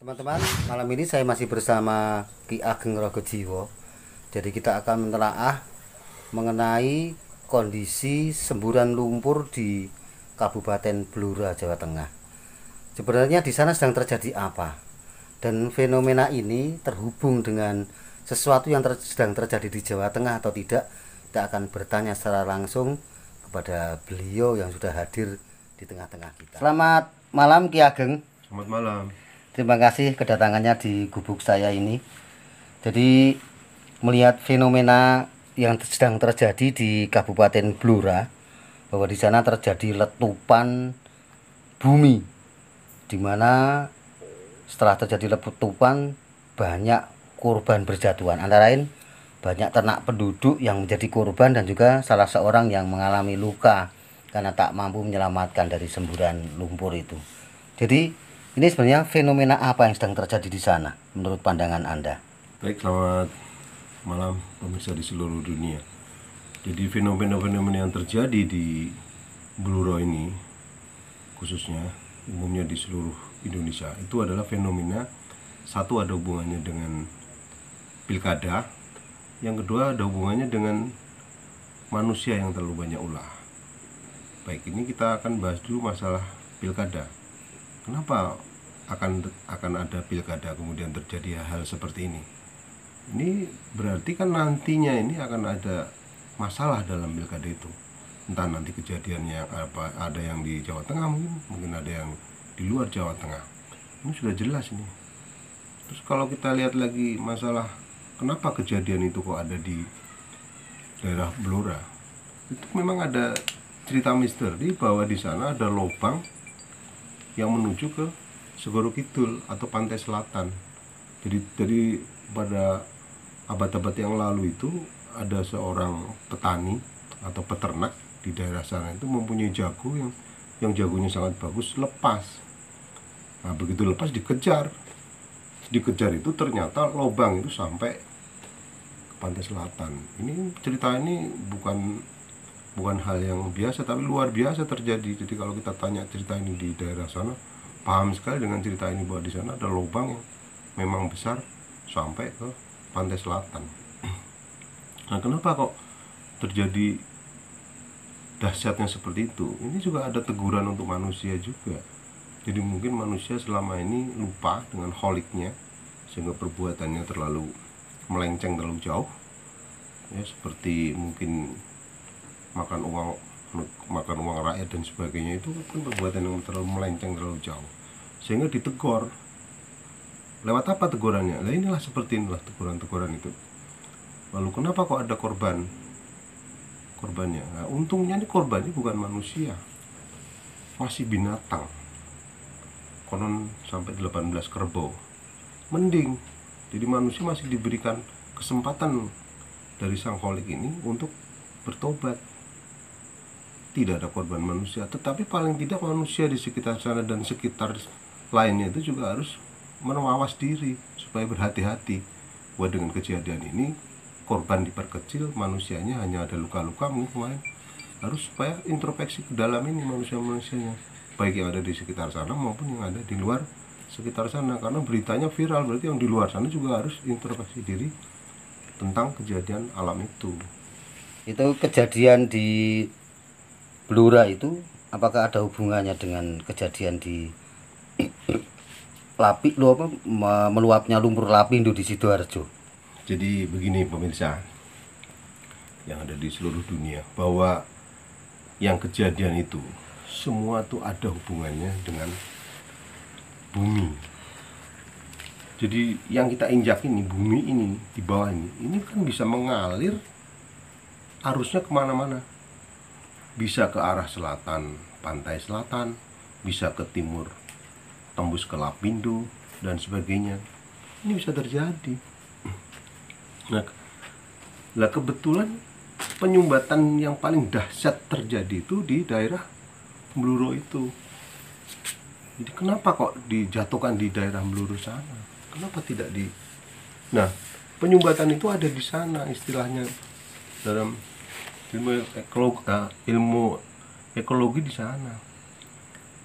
Teman-teman, malam ini saya masih bersama Ki Ageng Rogojiwo. Jadi kita akan menelaah mengenai kondisi semburan lumpur di Kabupaten Blora, Jawa Tengah. Sebenarnya di sana sedang terjadi apa? Dan fenomena ini terhubung dengan sesuatu yang sedang terjadi di Jawa Tengah atau tidak? Kita akan bertanya secara langsung kepada beliau yang sudah hadir di tengah-tengah kita. Selamat malam Ki Ageng. Selamat malam. Terima kasih kedatangannya di gubuk saya ini. Jadi melihat fenomena yang sedang terjadi di Kabupaten Blora, bahwa di sana terjadi letupan bumi, di mana setelah terjadi letupan banyak korban berjatuhan, antara lain banyak ternak penduduk yang menjadi korban dan juga salah seorang yang mengalami luka karena tak mampu menyelamatkan dari semburan lumpur itu. Jadi ini sebenarnya fenomena apa yang sedang terjadi di sana menurut pandangan Anda? Baik, selamat malam pemirsa di seluruh dunia. Jadi fenomena-fenomena yang terjadi di Blora ini, khususnya umumnya di seluruh Indonesia, itu adalah fenomena satu ada hubungannya dengan pilkada, yang kedua ada hubungannya dengan manusia yang terlalu banyak ulah. Baik, ini kita akan bahas dulu masalah pilkada. Kenapa akan ada pilkada kemudian terjadi hal seperti ini? Ini berarti kan nantinya ini akan ada masalah dalam pilkada itu. Entah nanti kejadiannya apa, ada yang di Jawa Tengah mungkin ada yang di luar Jawa Tengah. Ini sudah jelas ini. Terus kalau kita lihat lagi masalah kenapa kejadian itu kok ada di daerah Blora, itu memang ada cerita misteri bahwa di sana ada lubang yang menuju ke Segoro Kidul atau pantai selatan. Jadi pada abad-abad yang lalu itu ada seorang petani atau peternak di daerah sana itu mempunyai jago yang jagonya sangat bagus lepas. Nah, begitu lepas dikejar itu ternyata lubang itu sampai ke pantai selatan. Ini cerita ini bukan hal yang biasa tapi luar biasa terjadi. Jadi kalau kita tanya cerita ini di daerah sana, paham sekali dengan cerita ini bahwa di sana ada lubang yang memang besar sampai ke pantai selatan. Nah, kenapa kok terjadi dahsyatnya seperti itu? Ini juga ada teguran untuk manusia juga. Jadi mungkin manusia selama ini lupa dengan holiknya sehingga perbuatannya terlalu melenceng terlalu jauh. Ya, seperti mungkin makan uang rakyat dan sebagainya, itu kan perbuatan yang terlalu melenceng terlalu jauh sehingga ditegur. Lewat apa tegurannya? Nah, inilah teguran-teguran itu. Lalu kenapa kok ada korbannya? Nah, untungnya ini korbannya bukan manusia, masih binatang. Konon sampai 18 kerbau. Mending. Jadi manusia masih diberikan kesempatan dari sang kholik ini untuk bertobat. Tidak ada korban manusia, tetapi paling tidak manusia di sekitar sana dan sekitar lainnya itu juga harus menawas diri supaya berhati-hati bahwa dengan kejadian ini korban diperkecil, manusianya hanya ada luka-luka mungkin kemarin. Harus supaya introspeksi ke dalam ini manusia-manusianya, baik yang ada di sekitar sana maupun yang ada di luar sekitar sana, karena beritanya viral, berarti yang di luar sana juga harus introspeksi diri tentang kejadian alam itu. Itu kejadian di Blora itu apakah ada hubungannya dengan kejadian di meluapnya lumpur lapindo di Sidoarjo? Jadi begini pemirsa yang ada di seluruh dunia, bahwa yang kejadian itu semua tuh ada hubungannya dengan bumi. Jadi yang kita injak ini, bumi ini di bawah ini kan bisa mengalir arusnya kemana-mana. Bisa ke arah selatan, pantai selatan, bisa ke timur, tembus ke Lapindo dan sebagainya. Ini bisa terjadi. Nah, kebetulan penyumbatan yang paling dahsyat terjadi itu di daerah Blora itu. Jadi kenapa kok dijatuhkan di daerah Blora sana? Kenapa tidak di... Nah, penyumbatan itu ada di sana istilahnya dalam ilmu ekologi di sana.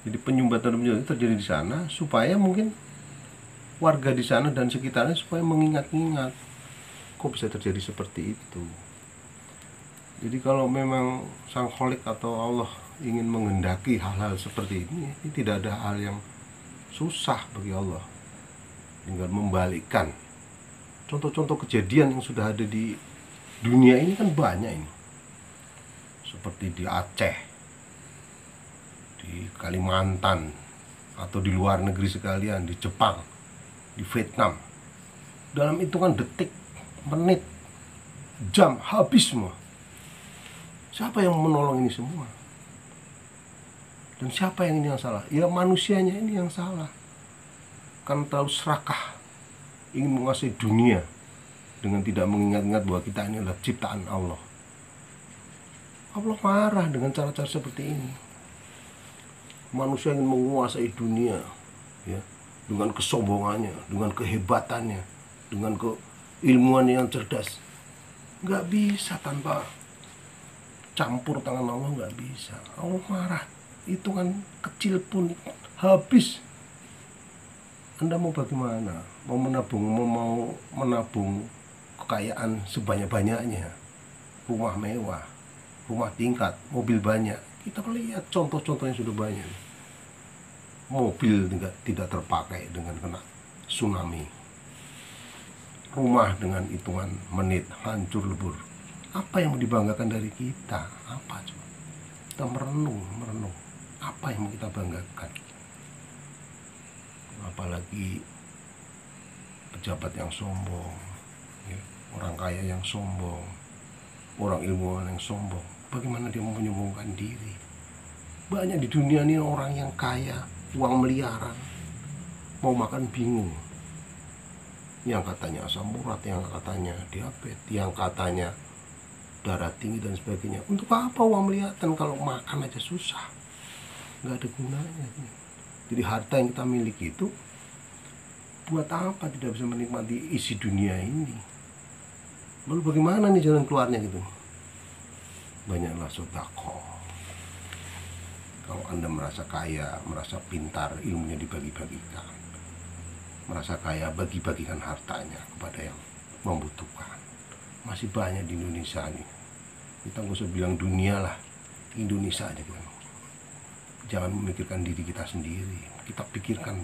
Jadi penyumbatan itu terjadi di sana supaya mungkin warga di sana dan sekitarnya supaya mengingat-ingat kok bisa terjadi seperti itu. Jadi kalau memang Sang Kholik atau Allah ingin menghendaki hal-hal seperti ini tidak ada hal yang susah bagi Allah. Tinggal membalikkan. Contoh-contoh kejadian yang sudah ada di dunia ini kan banyak ini. Seperti di Aceh, di Kalimantan, atau di luar negeri sekalian, di Jepang, di Vietnam. Dalam hitungan detik, menit, jam, habis semua. Siapa yang menolong ini semua? Dan siapa yang ini yang salah? Ya manusianya ini yang salah. Kan terlalu serakah, ingin menguasai dunia dengan tidak mengingat-ingat bahwa kita ini adalah ciptaan Allah. Allah marah dengan cara-cara seperti ini. Manusia ingin menguasai dunia, ya, dengan kesombongannya, dengan kehebatannya, dengan keilmuan yang cerdas. Nggak bisa tanpa campur tangan Allah, nggak bisa. Allah marah. Hitungan kecil pun habis. Anda mau bagaimana? Mau menabung kekayaan sebanyak-banyaknya, rumah mewah, rumah tingkat, mobil banyak. Kita lihat contoh-contoh yang sudah banyak. Mobil tidak terpakai dengan kena tsunami. Rumah dengan hitungan menit hancur lebur. Apa yang mau dibanggakan dari kita? Apa coba? Kita merenung. Apa yang mau kita banggakan? Apalagi pejabat yang sombong, ya, orang kaya yang sombong, orang ilmuwan yang sombong. Bagaimana dia mau menyombongkan diri? Banyak di dunia ini orang yang kaya, uang miliaran, mau makan bingung. Yang katanya asam urat, yang katanya diabetes, yang katanya darah tinggi dan sebagainya. Untuk apa uang miliaran kalau makan aja susah? Nggak ada gunanya. Jadi harta yang kita miliki itu buat apa tidak bisa menikmati isi dunia ini? Lalu bagaimana nih jalan keluarnya gitu? Banyaklah sedekah. Kalau Anda merasa kaya, merasa pintar, ilmunya dibagi-bagikan. Merasa kaya, bagi-bagikan hartanya kepada yang membutuhkan. Masih banyak di Indonesia nih. Kita nggak usah bilang dunia lah, Indonesia aja kita. Jangan memikirkan diri kita sendiri. Kita pikirkan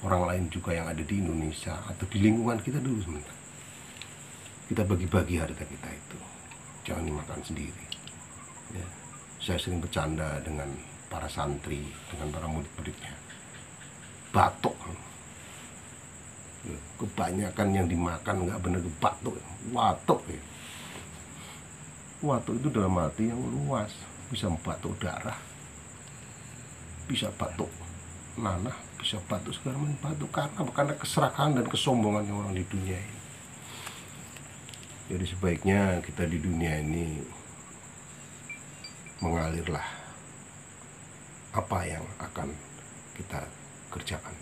orang lain juga yang ada di Indonesia atau di lingkungan kita dulu sebentar. Kita bagi-bagi harta kita itu. Jangan dimakan sendiri. Ya. Saya sering bercanda dengan para santri, dengan para murid-muridnya. Batuk. Ya, kebanyakan yang dimakan nggak benar batuk. Watuk. Ya. Watuk itu dalam arti yang luas. Bisa batuk darah. Bisa batuk nanah, bisa batuk segala macam batuk karena keserakahan dan kesombongan orang di dunia ini. Jadi sebaiknya kita di dunia ini mengalirlah apa yang akan kita kerjakan,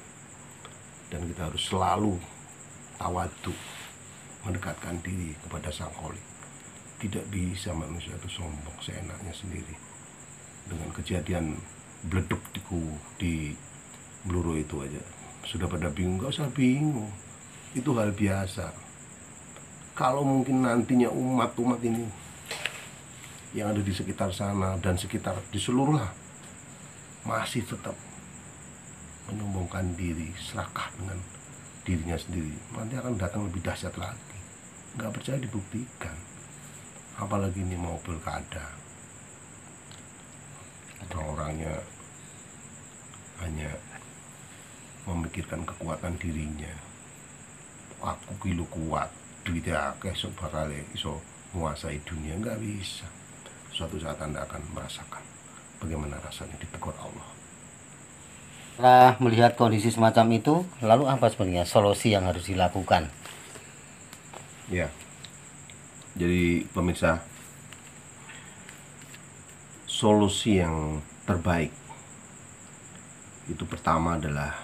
dan kita harus selalu tawadu, mendekatkan diri kepada Sang Kholik. Tidak bisa manusia itu sombong seenaknya sendiri. Dengan kejadian bleduk di Bluro itu aja sudah pada bingung. Gak usah bingung, itu hal biasa. Kalau mungkin nantinya umat ini yang ada di sekitar sana dan sekitar di seluruh masih tetap menyombongkan diri, serakah dengan dirinya sendiri, nanti akan datang lebih dahsyat lagi. Nggak percaya dibuktikan. Apalagi ini mau pilkada, orang-orangnya hanya memikirkan kekuatan dirinya. Aku kilo kuat, duitnya akeh, sok bakal iso menguasai dunia. Nggak bisa. Suatu saat Anda akan merasakan bagaimana rasanya ditegur Allah. Setelah melihat kondisi semacam itu, lalu apa sebenarnya solusi yang harus dilakukan? Ya, jadi pemirsa, solusi yang terbaik itu pertama adalah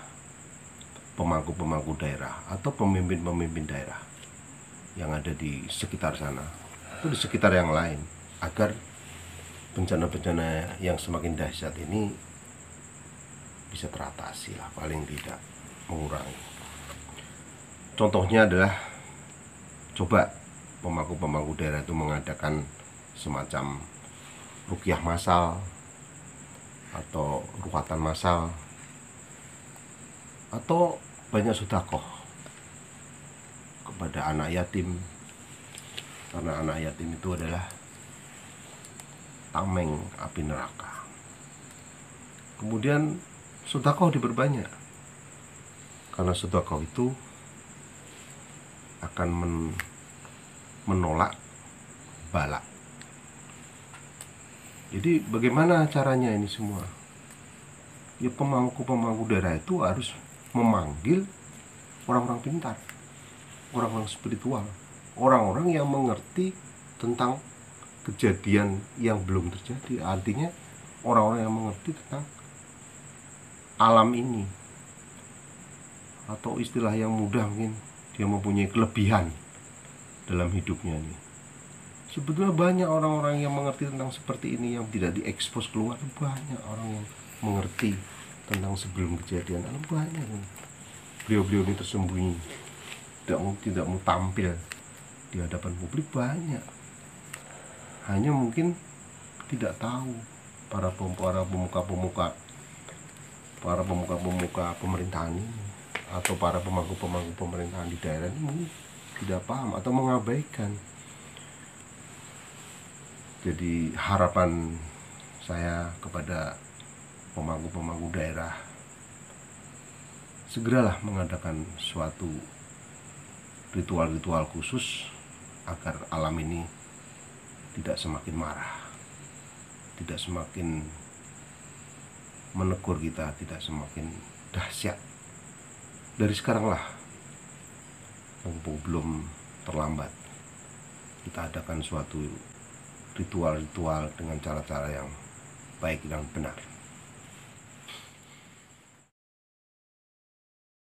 pemangku-pemangku daerah atau pemimpin-pemimpin daerah yang ada di sekitar sana atau di sekitar yang lain, agar bencana-bencana yang semakin dahsyat ini bisa teratasi lah, paling tidak mengurangi. Contohnya adalah coba pemangku-pemangku daerah itu mengadakan semacam ruqyah massal atau ruqatan massal, atau banyak sedekah kepada anak yatim, karena anak yatim itu adalah tameng api neraka. Kemudian sedekah diperbanyak, karena sedekah itu akan menolak bala. Jadi bagaimana caranya ini semua? Ya pemangku-pemangku daerah itu harus memanggil orang-orang pintar, orang-orang spiritual, orang-orang yang mengerti tentang kejadian yang belum terjadi. Artinya orang-orang yang mengerti tentang alam ini, atau istilah yang mudah mungkin dia mempunyai kelebihan dalam hidupnya nih. Sebetulnya banyak orang-orang yang mengerti tentang seperti ini yang tidak diekspos keluar. Banyak orang yang mengerti tentang sebelum kejadian alam, banyak. Beliau-beliau ini tersembunyi, tidak mau tampil di hadapan publik, banyak. Hanya mungkin tidak tahu para pemuka-pemuka pemerintahan ini, atau para pemangku-pemangku pemerintahan di daerah ini mungkin tidak paham atau mengabaikan. Jadi harapan saya kepada pemangku-pemangku daerah, segeralah mengadakan suatu ritual-ritual khusus agar alam ini tidak semakin marah, tidak semakin menegur kita, tidak semakin dahsyat. Dari sekaranglah, mumpung belum terlambat, kita adakan suatu ritual-ritual dengan cara-cara yang baik dan benar.